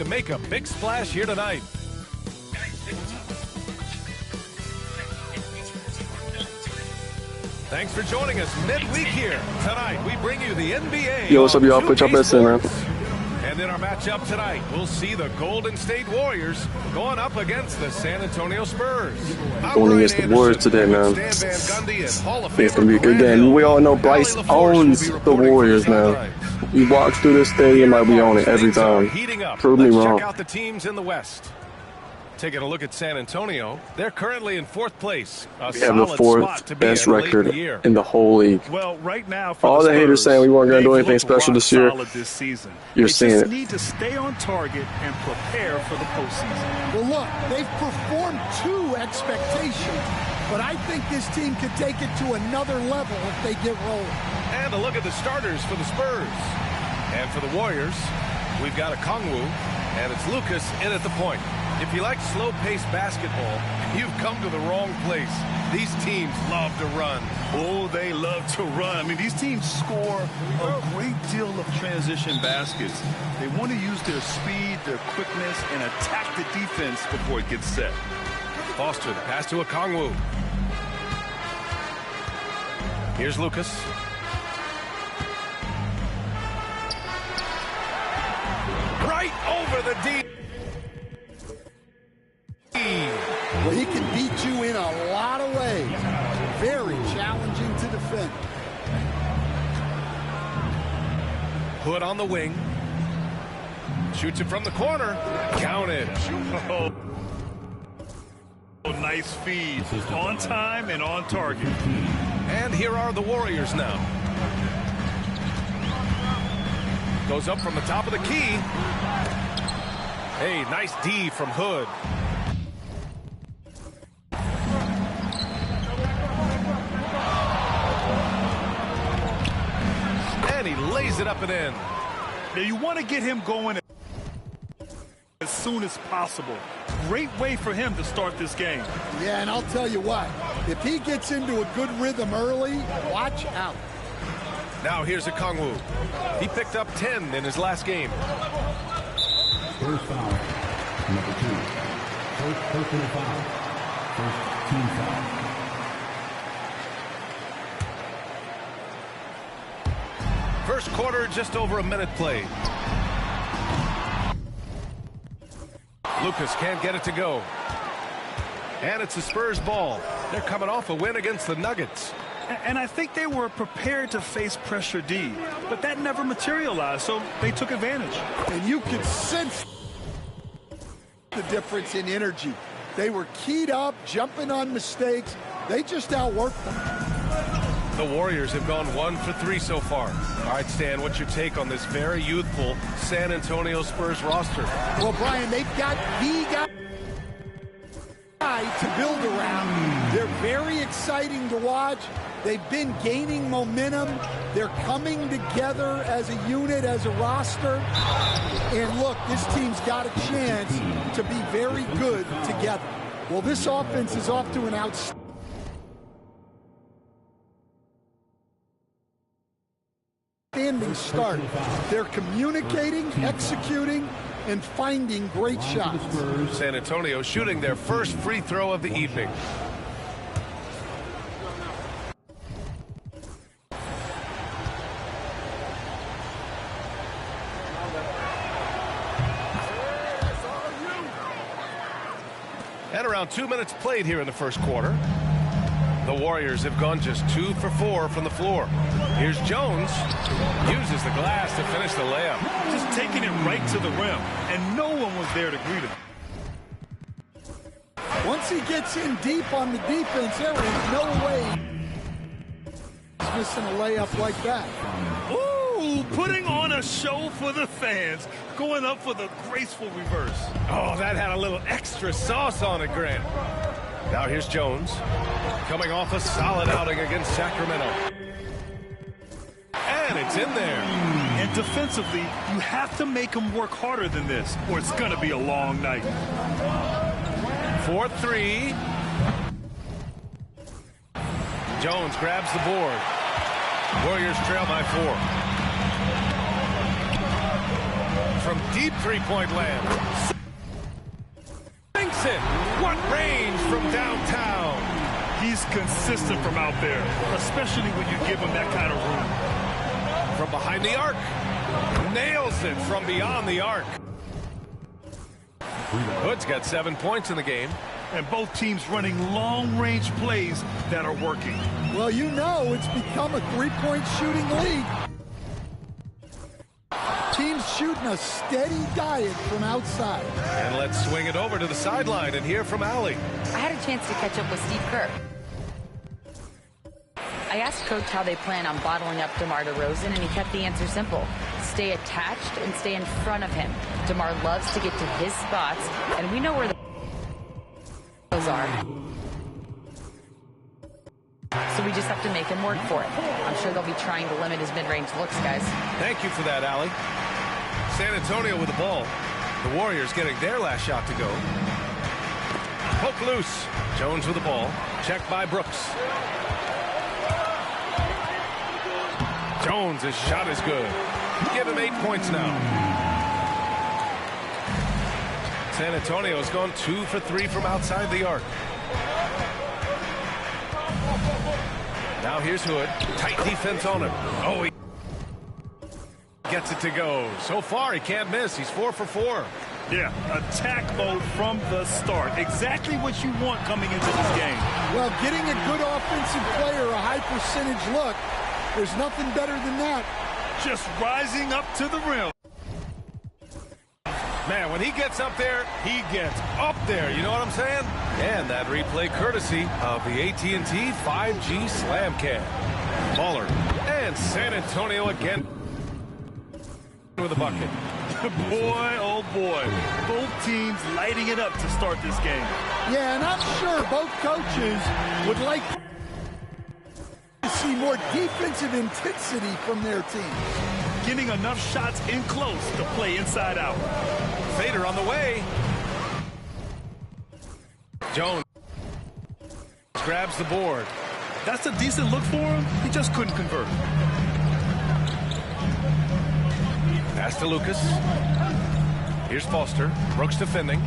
To make a big splash here tonight. Thanks for joining us midweek here. Tonight, we bring you the NBA. Yo, what's up, y'all? Put your best in, man. And in our matchup tonight, we'll see the Golden State Warriors going up against the San Antonio Spurs. Going against the Warriors today, man. It's going to be a good game. We all know Bryce owns the Warriors, man. He walks through this stadium like we own it every time. Prove me wrong. Check out the teams in the West. Taking a look at San Antonio, they're currently in 4th place. We have the 4th best record in the whole league. Well, right now, all the haters saying we weren't going to do anything special this year, you're seeing it. They need to stay on target and prepare for the postseason. Well, look, they've performed to expectations, but I think this team could take it to another level if they get rolling. And a look at the starters for the Spurs. And for the Warriors, we've got a Kongwu, and it's Lucas in at the point. If you like slow-paced basketball, you've come to the wrong place. These teams love to run. Oh, they love to run. I mean, these teams score a great deal of transition baskets. They want to use their speed, their quickness, and attack the defense before it gets set. Foster, the pass to a Kongwu. Here's Lucas. Right over the D. Well, he can beat you in a lot of ways. Very challenging to defend. Hood on the wing. Shoots it from the corner. Counted. Oh, nice feed. On time and on target. And here are the Warriors now. Goes up from the top of the key. Hey, nice D from Hood. And he lays it up and in. Now you want to get him going as soon as possible. Great way for him to start this game. Yeah, and I'll tell you what, if he gets into a good rhythm early, watch out. Now here's a Kongwu. He picked up 10 in his last game. First foul, number 2. First personal foul. First team foul. First quarter, just over a minute played. Lucas can't get it to go. And it's the Spurs ball. They're coming off a win against the Nuggets. And I think they were prepared to face pressure D, but that never materialized, so they took advantage. And you could sense the difference in energy. They were keyed up, jumping on mistakes. They just outworked them. The Warriors have gone 1 for 3 so far. All right, Stan, what's your take on this very youthful San Antonio Spurs roster? Well, Brian, they've got the guy to build around. They're very exciting to watch. They've been gaining momentum. They're coming together as a unit, as a roster. And look, this team's got a chance to be very good together. Well, this offense is off to an outstanding start. They're communicating, executing, and finding great shots. San Antonio shooting their first free throw of the evening. And around 2 minutes played here in the first quarter. The Warriors have gone just 2 for 4 from the floor. Here's Jones. Uses the glass to finish the layup. Just taking it right to the rim, and no one was there to greet him. Once he gets in deep on the defense, there is no way he's missing a layup like that. Ooh, putting on a show for the fans, going up for the graceful reverse. Oh, that had a little extra sauce on it, Grant. Now here's Jones, coming off a solid outing against Sacramento. And it's in there. And defensively, you have to make them work harder than this, or it's going to be a long night. 4-3. Jones grabs the board. Warriors trail by 4. from deep three-point land. Sinks it. What range from downtown. He's consistent from out there, especially when you give him that kind of room. From behind the arc. Nails it from beyond the arc. Hood's got 7 points in the game. And both teams running long-range plays that are working. Well, you know it's become a three-point shooting league. Teams shooting a steady diet from outside. And let's swing it over to the sideline and hear from Allie. I had a chance to catch up with Steve Kerr. I asked Coach how they plan on bottling up DeMar DeRozan, and he kept the answer simple. Stay attached and stay in front of him. DeMar loves to get to his spots, and we know where those are. So we just have to make him work for it. I'm sure they'll be trying to limit his mid-range looks, guys. Thank you for that, Allie. San Antonio with the ball. The Warriors getting their last shot to go. Poke loose. Jones with the ball. Checked by Brooks. Jones' shot is good. Give him 8 points now. San Antonio's gone 2 for 3 from outside the arc. Now here's Hood. Tight defense on him. Oh, he gets it to go. So far, he can't miss. He's 4 for 4. Yeah, attack mode from the start. Exactly what you want coming into this game. Well, getting a good offensive player a high percentage look, there's nothing better than that. Just rising up to the rim. Man, when he gets up there, he gets up there. You know what I'm saying? And that replay courtesy of the AT&T 5G Slam Cam. Baller. And San Antonio again with a bucket. Boy, oh boy. Both teams lighting it up to start this game. Yeah, and I'm sure both coaches would like to see more defensive intensity from their teams. Getting enough shots in close to play inside out. Fader on the way. Jones grabs the board. That's a decent look for him. He just couldn't convert. Pass to Lucas. Here's Foster. Brooks defending.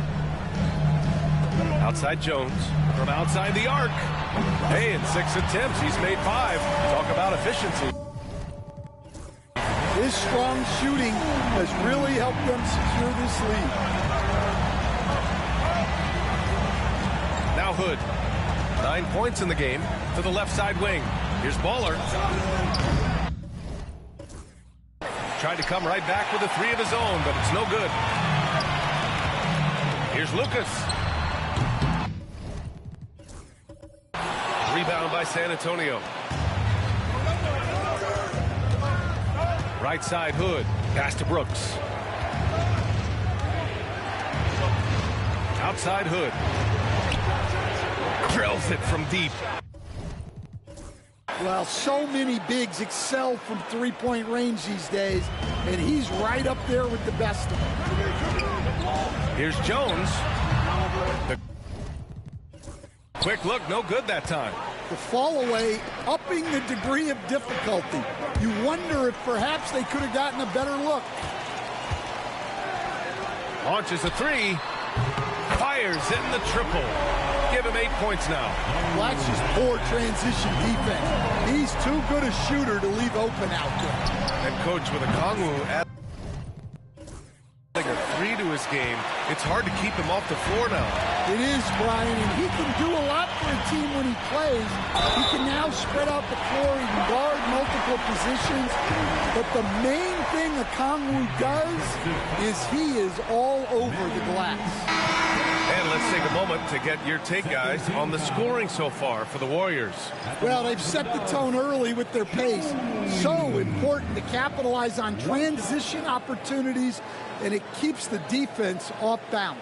Outside Jones. From outside the arc. Hey, in 6 attempts, he's made 5. Talk about efficiency. His strong shooting has really helped them secure this lead. Now Hood. 9 points in the game to the left side wing. Here's Baller. Tried to come right back with a 3 of his own, but it's no good. Here's Lucas. Rebound by San Antonio. Right side Hood. Pass to Brooks. Outside Hood. Drills it from deep. Well, so many bigs excel from three-point range these days, and he's right up there with the best of them. Here's Jones. The quick look, no good that time. The fall away, upping the degree of difficulty. You wonder if perhaps they could have gotten a better look. Launches a 3. Fires in the triple. Give him 8 points now. Well, that's just poor transition defense. He's too good a shooter to leave open out there. And coach with a Kongwu adding a 3 to his game. It's hard to keep him off the floor now. It is, Brian, and he can do a lot for a team when he plays. He can now spread out the floor. He can guard multiple positions. But the main thing a Kongwu does is he is all over the glass. And let's take a moment to get your take, guys, on the scoring so far for the Warriors. Well, they've set the tone early with their pace. So important to capitalize on transition opportunities, and it keeps the defense off balance.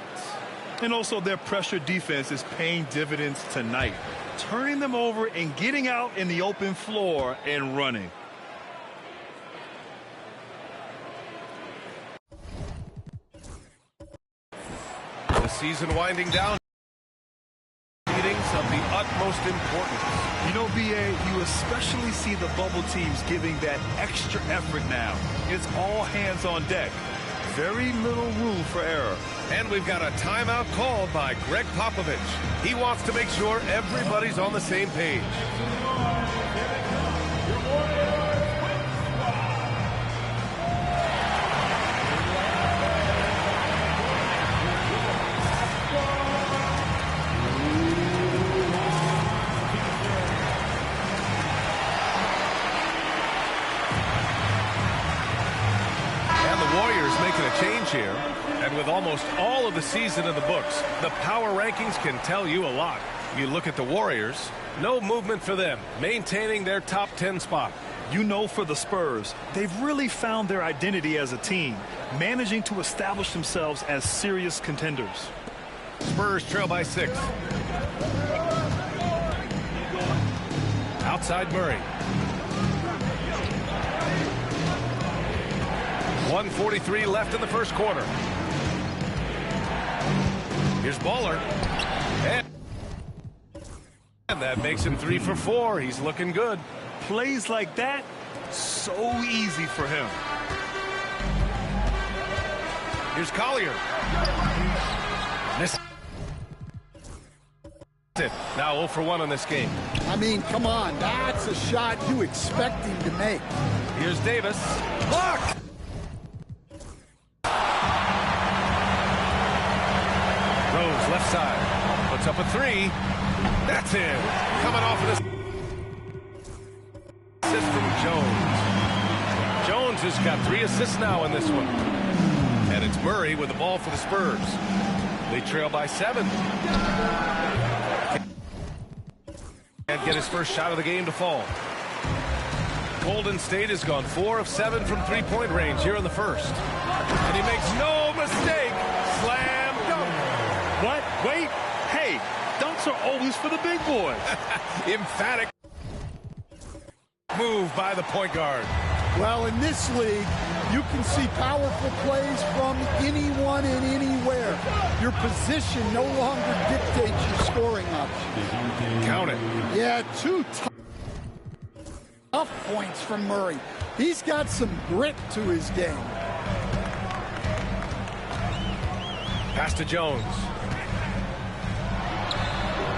And also their pressure defense is paying dividends tonight. Turning them over and getting out in the open floor and running. The season winding down. Meetings of the utmost importance. You know, BA, you especially see the bubble teams giving that extra effort now. It's all hands on deck. Very little room for error. And we've got a timeout called by Greg Popovich. He wants to make sure everybody's on the same page. Change here, and with almost all of the season in the books, the power rankings can tell you a lot. You look at the Warriors, no movement for them, maintaining their top 10 spot. You know, for the Spurs, they've really found their identity as a team, managing to establish themselves as serious contenders. Spurs trail by 6. Outside Murray. 1:43 left in the first quarter. Here's Baller. And that makes him 3 for 4. He's looking good. Plays like that, so easy for him. Here's Collier. Missed it. Now 0 for 1 in this game. I mean, come on. That's a shot you expect him to make. Here's Davis. Blocked! Left side, puts up a 3. That's in. Coming off of this assist from Jones. Jones has got 3 assists now in this one. And it's Murray with the ball for the Spurs. They trail by 7. Can't get his first shot of the game to fall. Golden State has gone 4 of 7 from three-point range here in the first. And he makes no mistake. Slam dunk. What? Wait. Hey, dunks are always for the big boys. Emphatic move by the point guard. Well, in this league, you can see powerful plays from anyone and anywhere. Your position no longer dictates your scoring options. Count it. Yeah, 2 tough points from Murray. He's got some grit to his game. Pass to Jones.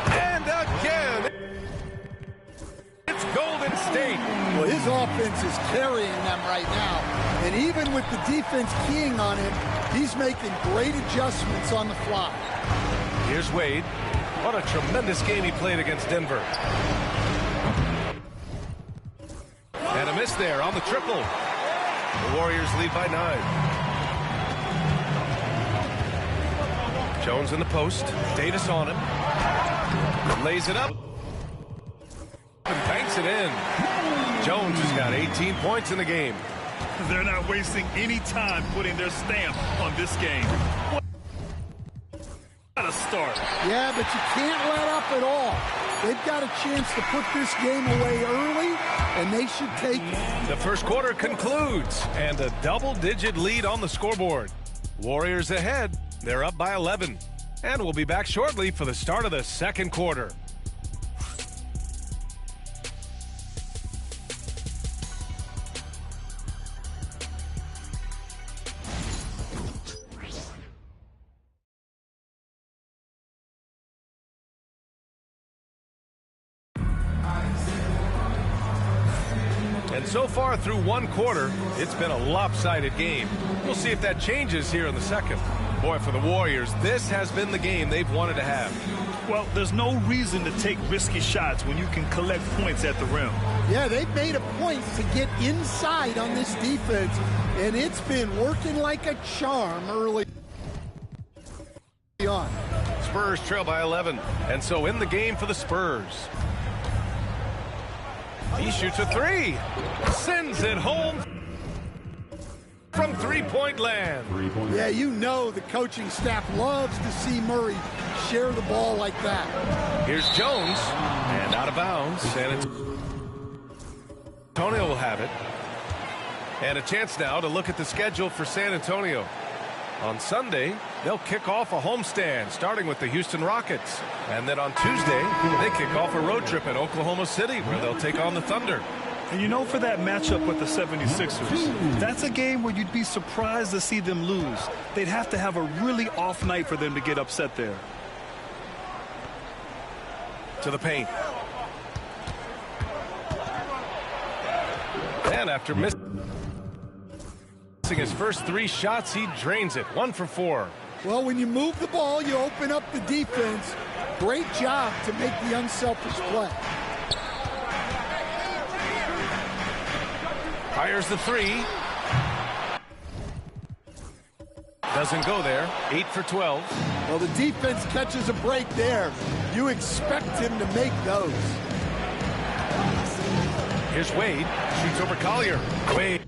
And again, it's Golden State. Well, his offense is carrying them right now. And even with the defense keying on him, he's making great adjustments on the fly. Here's Wade. What a tremendous game he played against Denver. And a miss there on the triple. The Warriors lead by 9. Jones in the post. Davis on him. Lays it up. And banks it in. Jones has got 18 points in the game. They're not wasting any time putting their stamp on this game. What a start. Yeah, but you can't let up at all. They've got a chance to put this game away early, and they should take it. The first quarter concludes, and a double-digit lead on the scoreboard. Warriors ahead. They're up by 11. And we'll be back shortly for the start of the second quarter. And so far through one quarter, it's been a lopsided game. We'll see if that changes here in the second. Boy, for the Warriors, this has been the game they've wanted to have. Well, there's no reason to take risky shots when you can collect points at the rim. Yeah, they've made a point to get inside on this defense, and it's been working like a charm early on. Spurs trail by 11, and so in the game for the Spurs. He shoots a 3, sends it home from three-point land. Yeah, you know the coaching staff loves to see Murray share the ball like that. Here's Jones, and out of bounds, and it's Antonio will have it. And a chance now to look at the schedule for San Antonio. On Sunday, they'll kick off a homestand, starting with the Houston Rockets. And then on Tuesday, they kick off a road trip in Oklahoma City, where they'll take on the Thunder. And you know, for that matchup with the 76ers, that's a game where you'd be surprised to see them lose. They'd have to have a really off night for them to get upset there. To the paint. And after missing his first 3 shots, he drains it. 1 for 4. Well, when you move the ball, you open up the defense. Great job to make the unselfish play. Fires the 3. Doesn't go there. 8 for 12. Well, the defense catches a break there. You expect him to make those. Here's Wade. Shoots over Collier. Wade.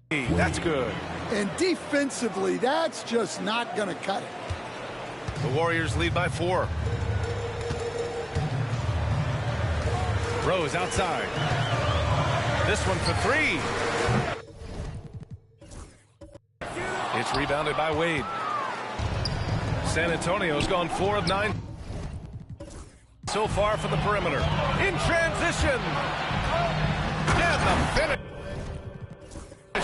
That's good. And defensively, that's just not going to cut it. The Warriors lead by 4. Rose outside. This one for 3. It's rebounded by Wade. San Antonio's gone 4 of 9 so far from the perimeter. In transition. And the finish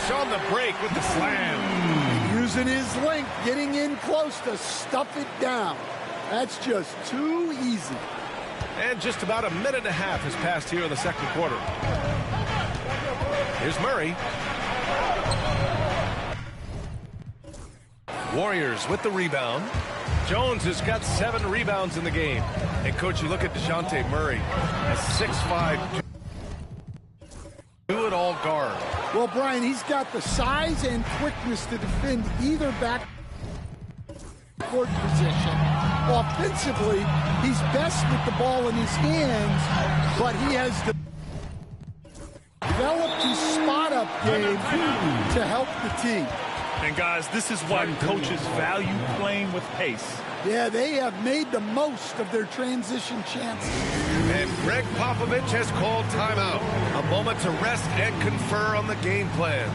on the break with the slam. Using his length, getting in close to stuff it down. That's just too easy. And just about a minute and a half has passed here in the second quarter. Here's Murray. Warriors with the rebound. Jones has got 7 rebounds in the game. And, Coach, you look at DeJounte Murray, a 6'5", do-it-all guard. Well, Brian, he's got the size and quickness to defend either backcourt position. Offensively, he's best with the ball in his hands, but he has developed his spot-up game to help the team. And, guys, this is why coaches value playing with pace. Yeah, they have made the most of their transition chances. And Greg Popovich has called timeout. A moment to rest and confer on the game plan.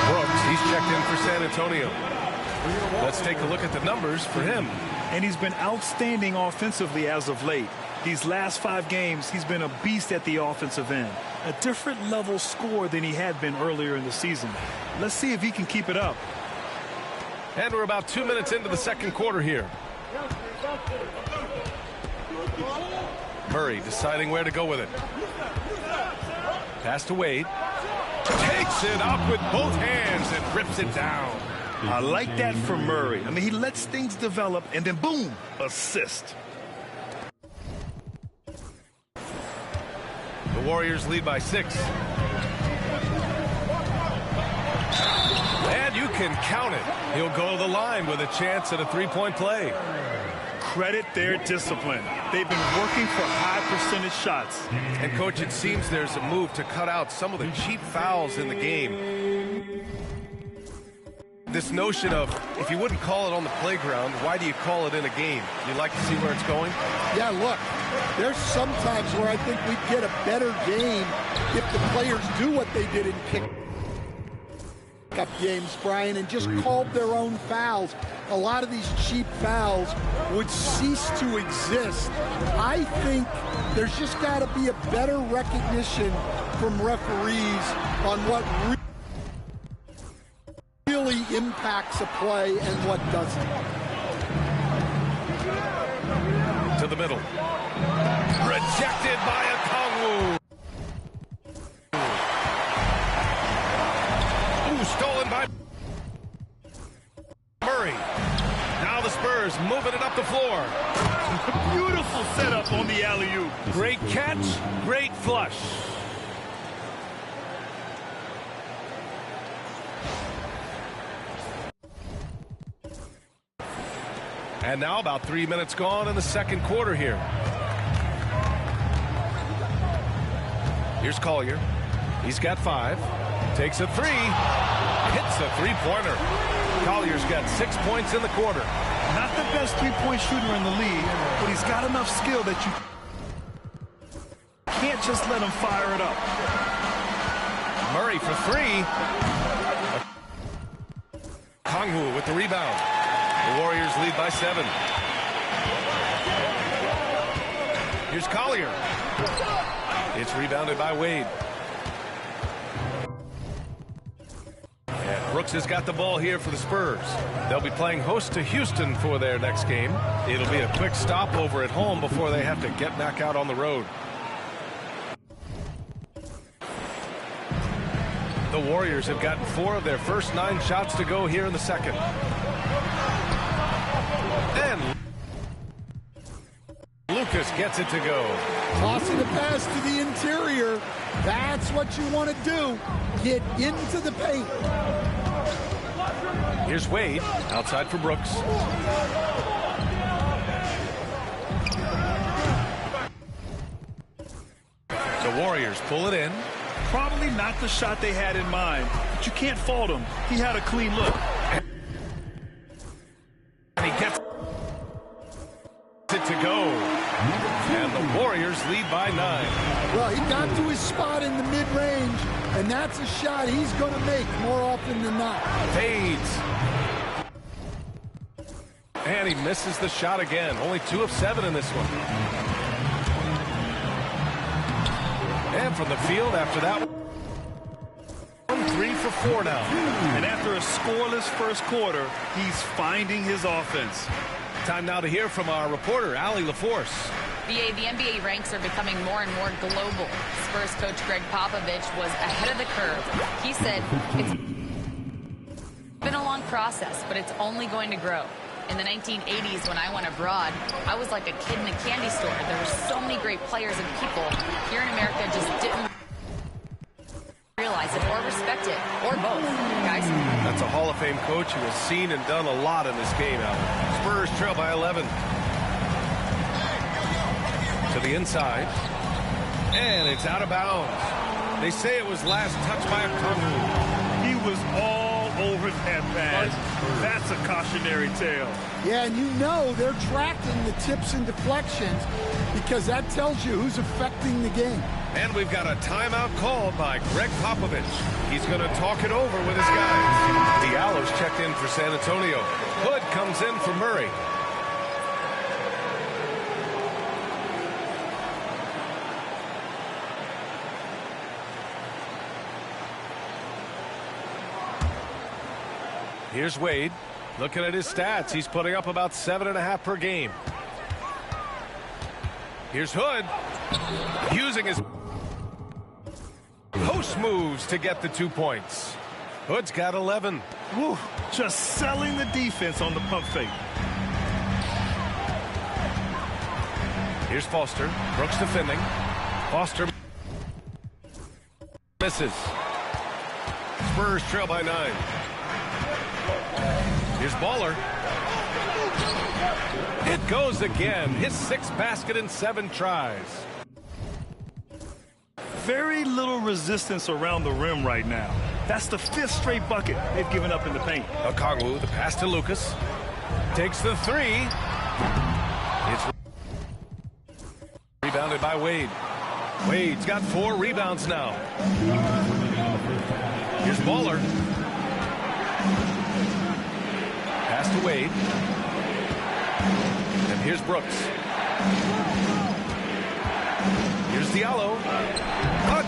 Brooks, he's checked in for San Antonio. Let's take a look at the numbers for him. And he's been outstanding offensively as of late. These last 5 games, he's been a beast at the offensive end. A different level score than he had been earlier in the season. Let's see if he can keep it up. And we're about 2 minutes into the second quarter here. Murray deciding where to go with it. Pass to Wade. Takes it up with both hands and rips it down. I like that from Murray. I mean, he lets things develop and then boom, assist. The Warriors lead by 6. And you can count it. He'll go to the line with a chance at a 3-point play. Credit their discipline. They've been working for high percentage shots. And, Coach, it seems there's a move to cut out some of the cheap fouls in the game. This notion of, if you wouldn't call it on the playground, why do you call it in a game? You like to see where it's going? Yeah, look, there's some times where I think we'd get a better game if the players do what they did in pick-up games, Brian, and just called their own fouls. A lot of these cheap fouls would cease to exist. I think there's just got to be a better recognition from referees on what really impacts a play and what doesn't. To the middle. Rejected by a Kongwu. Ooh, stolen by Murray. Now the Spurs moving it up the floor. Beautiful setup on the alley-oop. Great catch, great flush. And now about 3 minutes gone in the second quarter here. Here's Collier. He's got 5. Takes a 3. Hits a 3-pointer. Collier's got 6 points in the quarter. Not the best 3-point shooter in the league, but he's got enough skill that you can't just let him fire it up. Murray for 3. Kongwu with the rebound. The Warriors lead by 7. Here's Collier. It's rebounded by Wade. And Brooks has got the ball here for the Spurs. They'll be playing host to Houston for their next game. It'll be a quick stopover at home before they have to get back out on the road. The Warriors have gotten 4 of their first 9 shots to go here in the second. And Lucas gets it to go. Tossing the pass to the interior. That's what you want to do. Get into the paint. Here's Wade, outside for Brooks. The Warriors pull it in. Probably not the shot they had in mind, but you can't fault him. He had a clean look. And he gets it to go. And the Warriors lead by 9. Well, he got to his spot in the mid-range, and that's a shot he's going to make more often than not. Fades. And he misses the shot again. Only 2 of 7 in this one. And from the field after that one, 3 for 4 now. And after a scoreless first quarter, he's finding his offense. Time now to hear from our reporter, Allie LaForce. The NBA ranks are becoming more and more global. Spurs coach Greg Popovich was ahead of the curve. He said it's been a long process, but it's only going to grow. In the 1980s, when I went abroad, I was like a kid in a candy store. There were so many great players and people. Here in America, just didn't realize it or respect it, or both, guys. That's a Hall of Fame coach who has seen and done a lot in this game, Al. Spurs trail by 11. To the inside. And it's out of bounds. They say it was last touched by a Kongu. He was all over that pass. That's a cautionary tale. Yeah, and you know they're tracking the tips and deflections because that tells you who's affecting the game. And we've got a timeout called by Greg Popovich. He's going to talk it over with his guys. Diallo's checked in for San Antonio. Hood comes in for Murray. Here's Wade. Looking at his stats, he's putting up about 7.5 per game. Here's Hood. Using his post moves to get the 2 points. Hood's got 11. Woo, just selling the defense on the pump fake. Here's Foster. Brooks defending. Foster misses. Spurs trail by 9. Here's Baller. It goes again. His 6th basket in 7 tries. Very little resistance around the rim right now. That's the 5th straight bucket they've given up in the paint. Okongwu, the pass to Lucas. Takes the 3. It's rebounded by Wade. Wade's got 4 rebounds now. Here's Baller. Pass to Wade. And here's Brooks. Here's Diallo.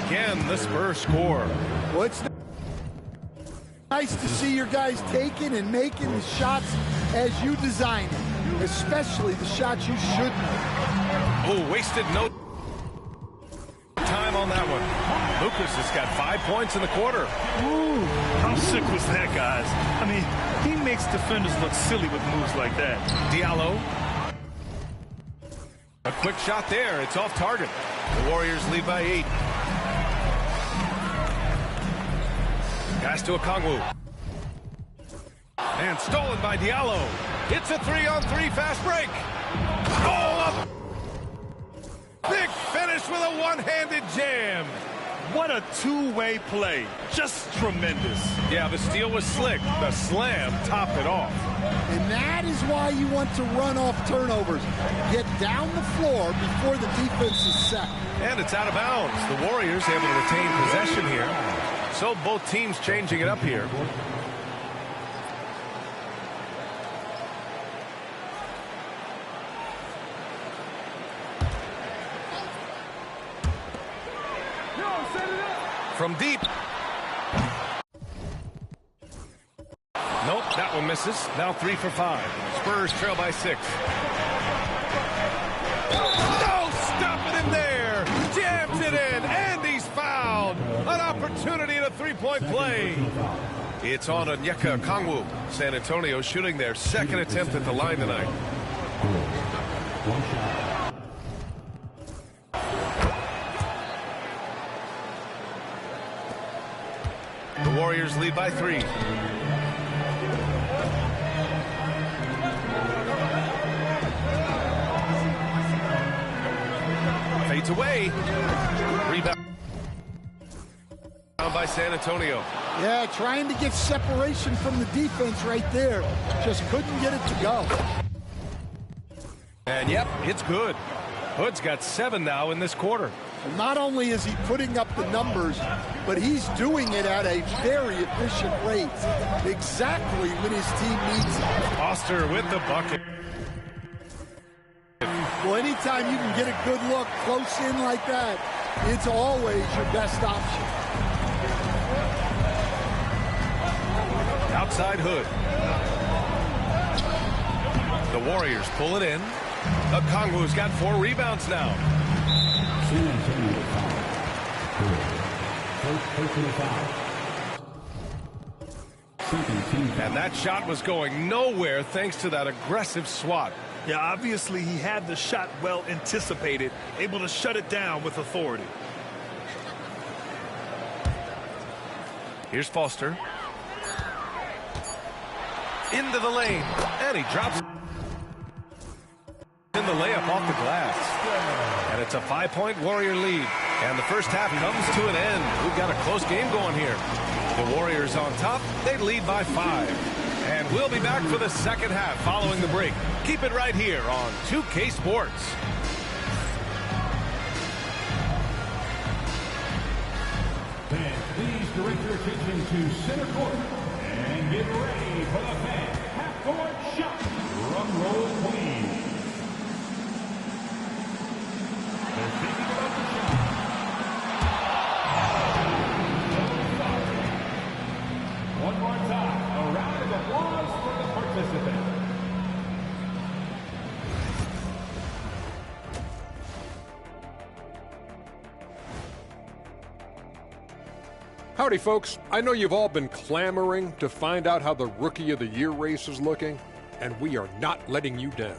Again, the Spurs score. Well, it's nice to see your guys taking and making the shots as you designed it, especially the shots you should make. Oh, wasted no time on that one. Lucas has got 5 points in the quarter. Ooh, how sick was that, guys? I mean, he makes defenders look silly with moves like that. Diallo. A quick shot there. It's off target. The Warriors lead by 8. Pass to Okongwu. And stolen by Diallo. It's a 3-on-3 fast break. Oh, a big finish with a one-handed jam. What a two-way play. Just tremendous. Yeah, the steal was slick. The slam topped it off. And that is why you want to run off turnovers. Get down the floor before the defense is set. And it's out of bounds. The Warriors able to retain possession here. So both teams changing it up here. from deep. Nope, that one misses. Now 3 for 5. Spurs trail by 6. No, stop it in there. Jams it in, and he's fouled. An opportunity in a three-point play. It's on Onyeka Okongwu. San Antonio shooting their second attempt at the line tonight. The Warriors lead by 3. Fades away. Rebound by San Antonio. Yeah, trying to get separation from the defense right there. Just couldn't get it to go. And yep, it's good. Hood's got 7 now in this quarter. And not only is he putting up the numbers, but he's doing it at a very efficient rate. Exactly when his team needs it. Foster with the bucket. Well, anytime you can get a good look close in like that, it's always your best option. Outside Hood. The Warriors pull it in. Okongwu's got 4 rebounds now. San Antonio foul. First personal foul. And that shot was going nowhere thanks to that aggressive swat. Yeah, obviously he had the shot well anticipated, able to shut it down with authority. Here's Foster. Into the lane, and he drops in the layup off the glass. And it's a 5-point Warrior lead. And the first half comes to an end. We've got a close game going here. The Warriors on top, they lead by 5. And we'll be back for the second half following the break. Keep it right here on 2K Sports. Fans, please direct your attention to center court and get ready for the half-court shot. Drum roll, please. They're thinking about the shot. One more time, a round of applause for the participants. Howdy, folks. I know you've all been clamoring to find out how the Rookie of the Year race is looking, and we are not letting you down.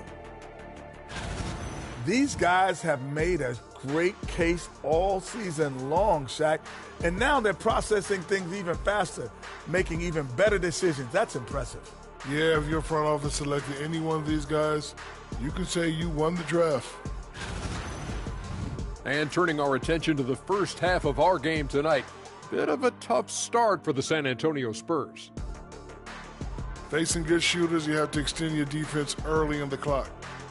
These guys have made a great case all season long, Shaq, and now they're processing things even faster, making even better decisions. That's impressive. Yeah, if your front office selected any one of these guys, you could say you won the draft. And turning our attention to the first half of our game tonight, bit of a tough start for the San Antonio Spurs. Facing good shooters, you have to extend your defense early in the clock.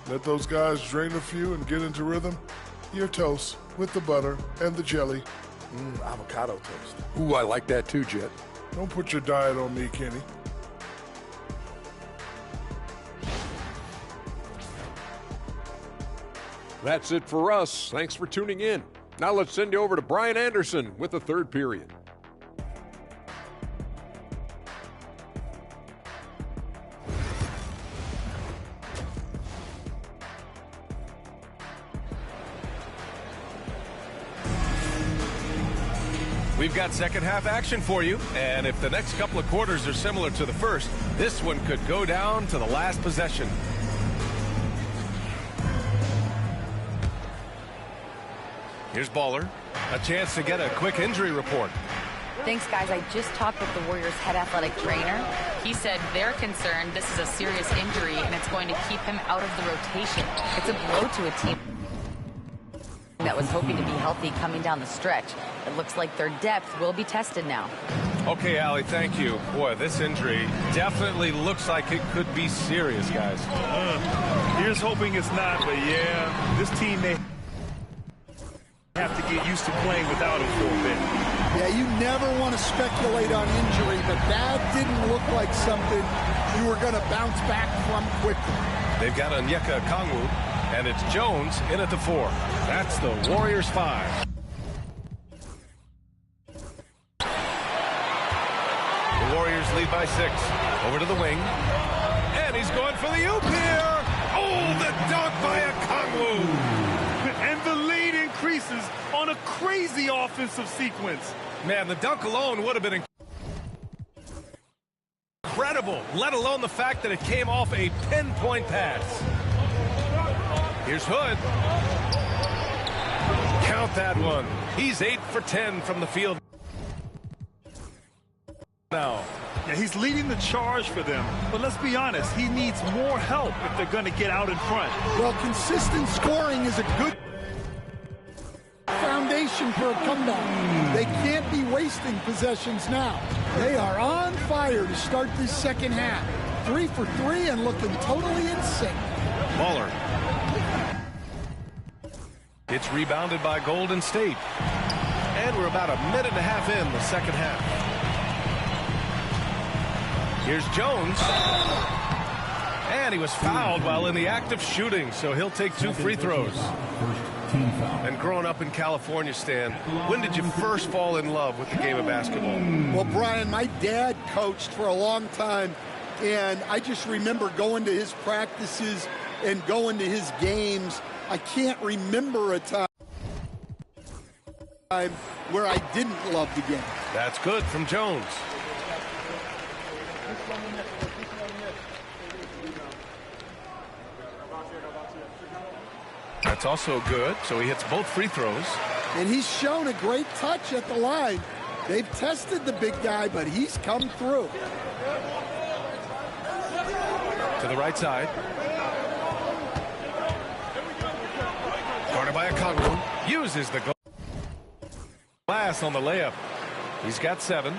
Let those guys drain a few and get into rhythm. You're toast with the butter and the jelly. Avocado toast. Ooh, I like that too, Jet. Don't put your diet on me, Kenny. That's it for us. Thanks for tuning in. Now let's send you over to Brian Anderson with the third period. We've got second half action for you, and if the next couple of quarters are similar to the first, this one could go down to the last possession. Here's Baller. A chance to get a quick injury report. Thanks, guys. I just talked with the Warriors' head athletic trainer. He said they're concerned this is a serious injury and it's going to keep him out of the rotation. It's a blow to a team that was hoping to be healthy coming down the stretch. It looks like their depth will be tested now. Okay, Allie, thank you. Boy, this injury definitely looks like it could be serious, guys. Here's hoping it's not, but yeah, this team may have to get used to playing without him for a bit. Yeah, you never want to speculate on injury, but that didn't look like something you were going to bounce back from quickly. They've got Onyeka Okongwu, and it's Jones in at the 4. That's the Warriors 5. lead by 6. Over to the wing. And he's going for the oop here. Oh, the dunk by Okongwu. And the lead increases on a crazy offensive sequence. Man, the dunk alone would have been incredible, let alone the fact that it came off a pinpoint pass. Here's Hood. Count that one. He's 8 for 10 from the field now. Yeah, he's leading the charge for them. But let's be honest, he needs more help if they're going to get out in front. Well, consistent scoring is a good foundation for a comeback. They can't be wasting possessions now. They are on fire to start this second half. 3 for 3 and looking totally in sync. Muller. It's rebounded by Golden State. And we're about a minute and a half in the second half. Here's Jones. And he was fouled while in the act of shooting, so he'll take 2 free throws. And growing up in California, Stan, when did you first fall in love with the game of basketball? Well, Brian, my dad coached for a long time, and I just remember going to his practices and going to his games. I can't remember a time where I didn't love the game. That's good from Jones. That's also good, so he hits both free throws. And he's shown a great touch at the line. They've tested the big guy, but he's come through. To the right side. Guarded by Okongwu. Uses the glass on the layup. He's got 7.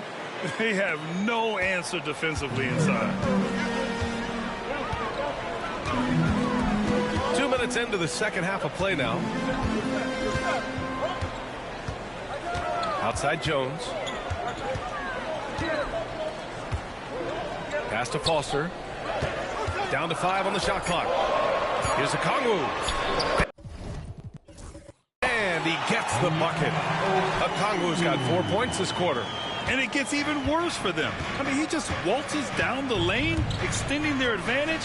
They have no answer defensively inside. 2 minutes into the second half of play now. Outside Jones. Pass to Foster. Down to 5 on the shot clock. Here's Okongwu. And he gets the bucket. Okongwu's got 4 points this quarter. And it gets even worse for them. I mean, he just waltzes down the lane, extending their advantage.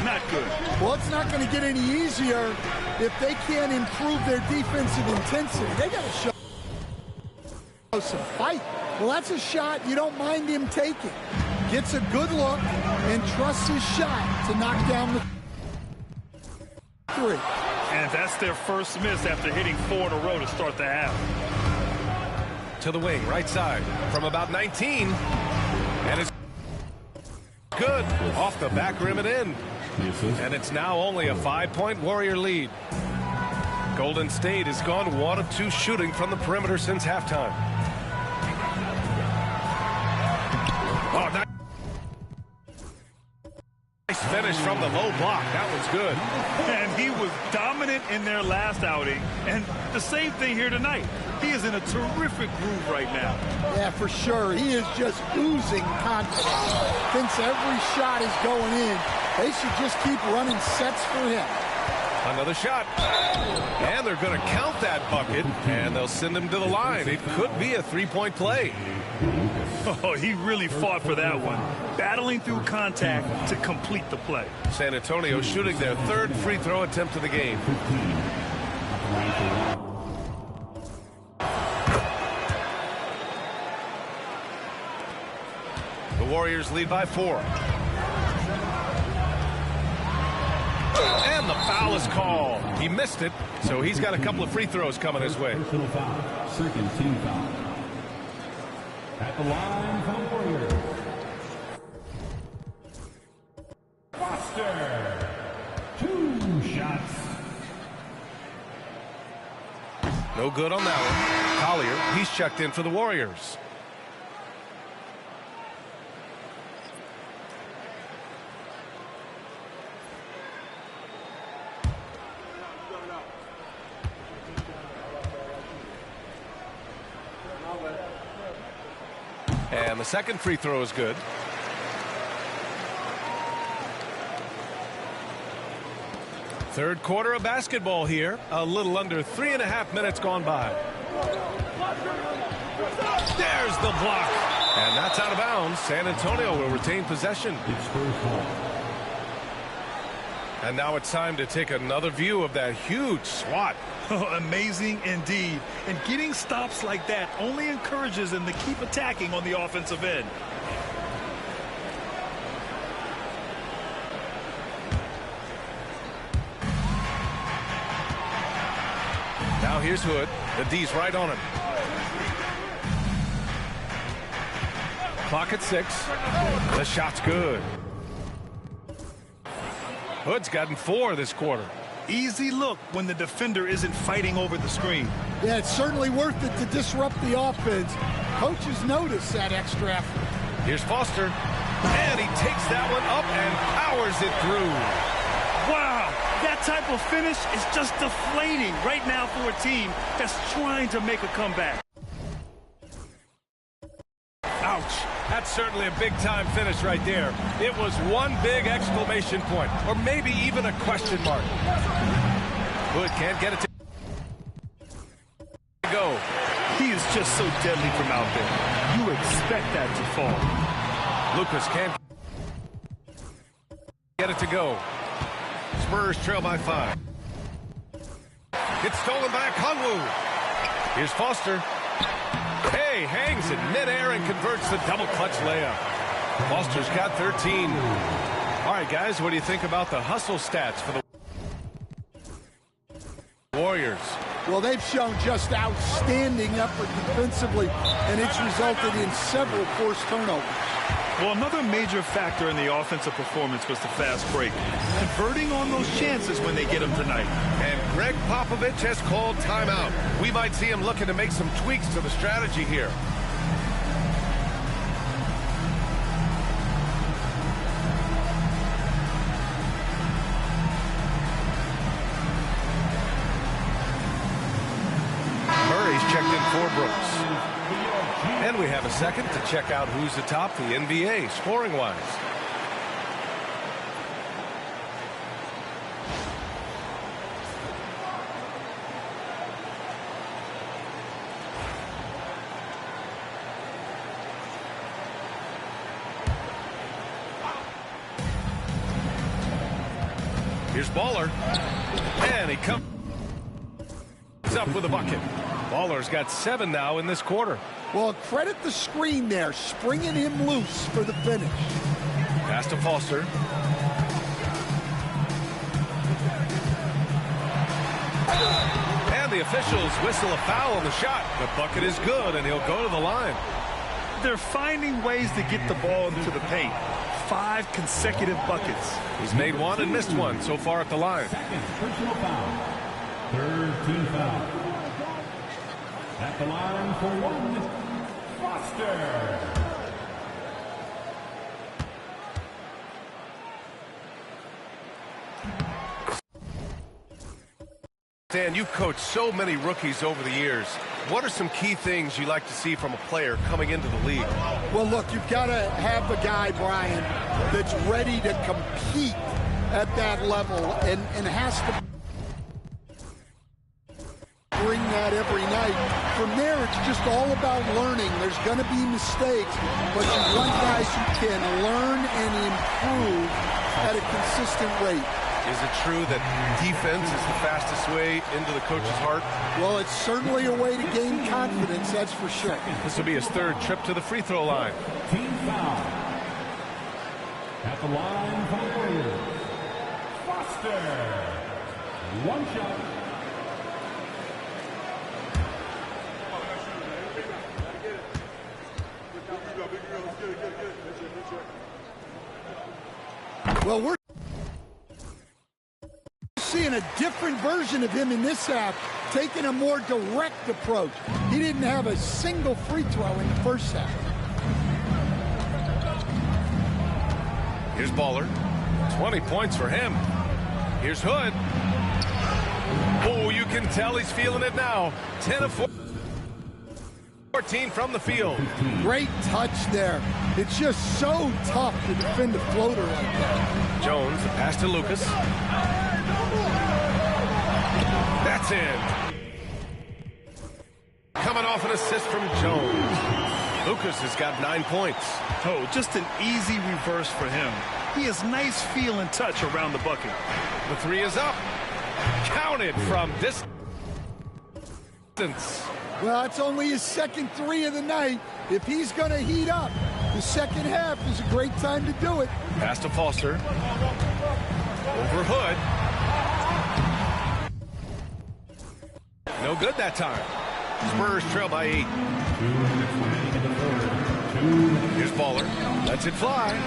Not good. Well, it's not going to get any easier if they can't improve their defensive intensity. They got to show some fight. Well, that's a shot you don't mind him taking. Gets a good look and trusts his shot to knock down the 3. And that's their first miss after hitting 4 in a row to start the half. To the wing, right side, from about 19. And it's good. Off the back rim and in. And it's now only a 5-point Warrior lead. Golden State has gone 1 of 2 shooting from the perimeter since halftime. Oh, nice finish from the low block. That was good. And he was dominant in their last outing. And the same thing here tonight. He is in a terrific groove right now. Yeah, for sure. He is just oozing confidence. Thinks every shot is going in. They should just keep running sets for him. Another shot. And they're going to count that bucket, and they'll send him to the line. It could be a 3-point play. Oh, he really fought for that one. Battling through contact to complete the play. San Antonio shooting their 3rd free throw attempt of the game. The Warriors lead by 4. And the foul is called. He missed it, so he's got a couple of free throws coming his way. Second team foul. At the line for the Warriors. Foster. 2 shots. No good on that one. Collier, he's checked in for the Warriors. And the second free throw is good. Third quarter of basketball here. A little under 3.5 minutes gone by. There's the block. And that's out of bounds. San Antonio will retain possession. And now it's time to take another view of that huge swat. Oh, amazing indeed. And getting stops like that only encourages them to keep attacking on the offensive end. Now here's Hood. The D's right on him. Clock at 6. The shot's good. Hood's gotten 4 this quarter. Easy look when the defender isn't fighting over the screen. Yeah, it's certainly worth it to disrupt the offense. Coaches notice that extra effort. Here's Foster. And he takes that one up and powers it through. Wow, that type of finish is just deflating right now for a team that's trying to make a comeback. Ouch. That's certainly a big-time finish right there. It was one big exclamation point, or maybe even a question mark. Hood can't get it to go. He is just so deadly from out there. You expect that to fall. Lucas can't get it to go. Spurs trail by 5. It's stolen by Kongwu. Here's Foster. Hey, hangs in midair and converts the double clutch layup. Foster's got 13. All right, guys, what do you think about the hustle stats for the Warriors? Well, they've shown just outstanding effort defensively, and it's resulted in several forced turnovers. Well, another major factor in the offensive performance was the fast break. Converting on those chances when they get them tonight. And Greg Popovich has called timeout. We might see him looking to make some tweaks to the strategy here. Murray's checked in for Brooks. And we have a second to check out who's atop the NBA scoring-wise. Here's Baller. And he comes up with a bucket. Baller's got 7 now in this quarter. Well, credit the screen there, springing him loose for the finish. Pass to Foster. And the officials whistle a foul on the shot. The bucket is good, and he'll go to the line. They're finding ways to get the ball into the paint. 5 consecutive buckets. He's made 1 and missed 1 so far at the line. Second personal foul. Third team foul. At the line for 1, Foster. Dan, you've coached so many rookies over the years. What are some key things you like to see from a player coming into the league? Well, look, you've got to have a guy, Brian, that's ready to compete at that level and has to bring that every night. From there, it's just all about learning. There's going to be mistakes, but you want guys who can learn and improve at a consistent rate. Is it true that defense is the fastest way into the coach's heart? Well, it's certainly a way to gain confidence, that's for sure. This will be his 3rd trip to the free throw line. Team foul. At the line for the Warriors, Foster. 1 shot. Well, we're seeing a different version of him in this half, taking a more direct approach. He didn't have a single free throw in the first half. Here's Baller. 20 points for him. Here's Hood. Oh, you can tell he's feeling it now. 10 of 14 from the field. Great touch there. It's just so tough to defend a floater like that. Jones, the pass to Lucas. That's in. coming off an assist from Jones. Lucas has got 9 points. Oh, just an easy reverse for him. He has nice feel and touch around the bucket. The three is up. Counted from distance. Well, it's only his second three of the night. If he's going to heat up, the second half is a great time to do it. Pass to Foster. Over Hood. No good that time. Spurs trail by 8. Here's Baller. Lets it fly.